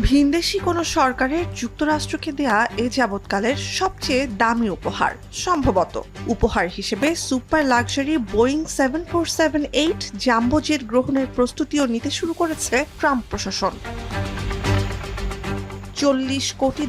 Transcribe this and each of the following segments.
ভিনদেশি কোনো সরকারের যুক্তরাষ্ট্রকে দেয়া এ যাবৎকালের সবচেয়ে দামি উপহার সম্ভবত। উপহার হিসেবে super luxury Boeing 747-8 jumbo jet গ্রহণের প্রস্তুতিও নিতে শুরু করেছে ট্রাম্প প্রশাসন। $40 কোটি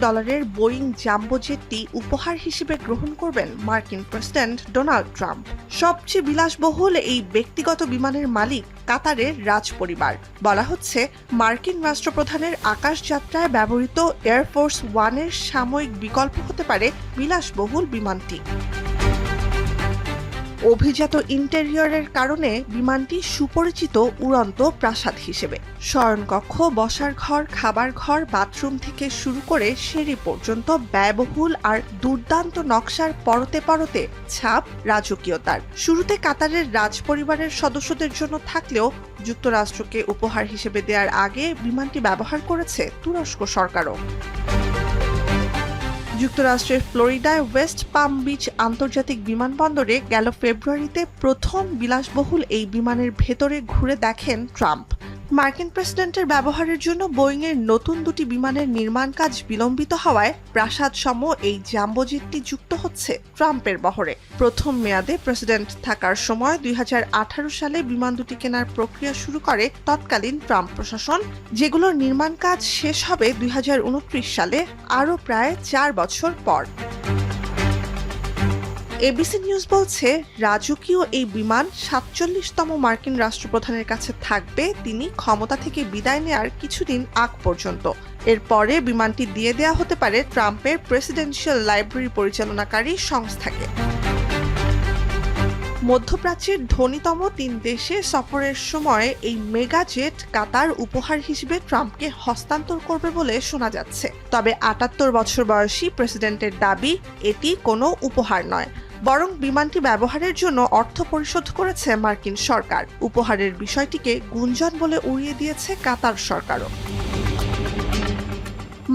বোয়িং জাম্বো জেটটি উপহার হিসেবে গ্রহণ করবেন মার্কিন প্রেসিডেন্ট ডোনাল্ড ট্রাম্প। সবচেয়ে বিলাসবহুল এই ব্যক্তিগত বিমানের মালিক কাতারের রাজপরিবার। বলা হচ্ছে, মার্কিন রাষ্ট্রপ্রধানের আকাশযাত্রায় ব্যবহৃত এয়ারফোর্স ওয়ানের সাময়িক বিকল্প হতে পারে বিলাসবহুল বিমানটি। অভিজাত ইন্টেরিয়রের কারণে বিমানটি সুপরিচিত উড়ন্ত প্রাসাদ হিসেবে। শয়নকক্ষ, বসার ঘর, খাবার ঘর, বাথরুম থেকে শুরু করে সিঁড়ি পর্যন্ত ব্যয়বহুল আর দুর্দান্ত নকশার পরতে পরতে ছাপ রাজকীয়তার। শুরুতে কাতারের রাজপরিবারের সদস্যদের জন্য থাকলেও যুক্তরাষ্ট্রকে উপহার হিসেবে দেওয়ার আগে বিমানটি ব্যবহার করেছে তুরস্ক সরকারও। যুক্তরাষ্ট্রের ফ্লোরিডায় ওয়েস্ট পাম বিচ আন্তর্জাতিক বিমানবন্দরে গেল ফেব্রুয়ারিতে প্রথম বিলাসবহুল এই বিমানের ভেতরে ঘুরে দেখেন ট্রাম্প। মার্কিন প্রেসিডেন্টের ব্যবহারের জন্য বোয়িংয়ের নতুন দুটি বিমানের নির্মাণ কাজ বিলম্বিত হওয়ায় প্রাসাদসম এই জাম্বো জেটটি যুক্ত হচ্ছে ট্রাম্পের বহরে। প্রথম মেয়াদে প্রেসিডেন্ট থাকার সময় 2018 সালে বিমান দুটি কেনার প্রক্রিয়া শুরু করে তৎকালীন ট্রাম্প প্রশাসন, যেগুলোর নির্মাণ কাজ শেষ হবে 2029 সালে, আরও প্রায় 4 বছর পর। এবিসি নিউজ বলছে, রাজকীয় এই বিমান 47তম মার্কিন রাষ্ট্রপ্রধানের কাছে থাকবে তিনি ক্ষমতা থেকে বিদায় নেয়ার কিছুদিন আগ পর্যন্ত। এরপরে বিমানটি দিয়ে দেয়া হতে পারে ট্রাম্পের প্রেসিডেন্সিয়াল লাইব্রেরি পরিচালনাকারী সংস্থাকে। মধ্যপ্রাচ্যের ধনীতম 3 দেশে সফরের সময় এই মেগা জেট কাতার উপহার হিসেবে ট্রাম্পকে হস্তান্তর করবে বলে শোনা যাচ্ছে। তবে 78 বছর বয়সী প্রেসিডেন্টের দাবি, এটি কোনো উপহার নয়, বরং বিমানটি ব্যবহারের জন্য অর্থ পরিশোধ করেছে মার্কিন সরকার। উপহারের বিষয়টিকে গুঞ্জন বলে উড়িয়ে দিয়েছে কাতার সরকারও।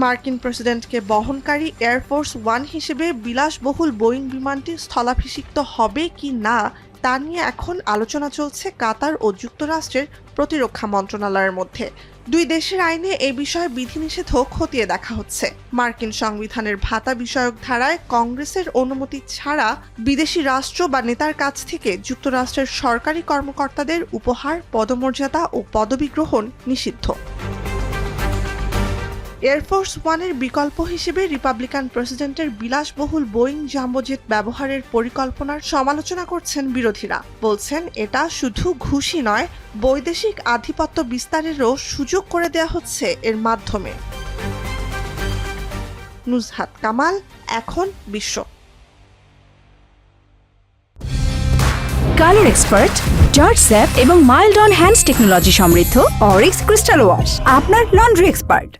মার্কিন প্রেসিডেন্টকে বহনকারী এয়ারফোর্স ওয়ান হিসেবে বিলাসবহুল বোয়িং বিমানটি স্থলাভিষিক্ত হবে কি না তা নিয়ে এখন আলোচনা চলছে কাতার ও যুক্তরাষ্ট্রের প্রতিরক্ষা মন্ত্রণালয়ের মধ্যে। দুই দেশের আইনে এ বিষয়ে বিধিনিষেধও খতিয়ে দেখা হচ্ছে। মার্কিন সংবিধানের ভাতা বিষয়ক ধারায় কংগ্রেসের অনুমতি ছাড়া বিদেশি রাষ্ট্র বা নেতার কাছ থেকে যুক্তরাষ্ট্রের সরকারি কর্মকর্তাদের উপহার, পদমর্যাদা ও পদবি গ্রহণ নিষিদ্ধ। এয়ারফোর্স ওয়ানের বিকল্প হিসেবে রিপাবলিকান প্রেসিডেন্টের বিলাসবহুল বোয়িং জাম্বো জেট ব্যবহারের পরিকল্পনার সমালোচনা করছেন বিরোধীরা। বলছেন, এটা শুধু ঘুষি নয়, বৈদেশিক আধিপত্য বিস্তারেরও সুযোগ করে দেয়া হচ্ছে এর মাধ্যমে। নুজহাত কামাল, এখন বিশ্ব। কালার এক্সপার্ট, জর্জ স্যাপ এবং মাইল্ড অন হ্যান্ডস টেকনোলজি সমৃদ্ধ অরিক্স ক্রিস্টাল ওয়াশ আপনার লন্ড্রি এক্সপার্ট।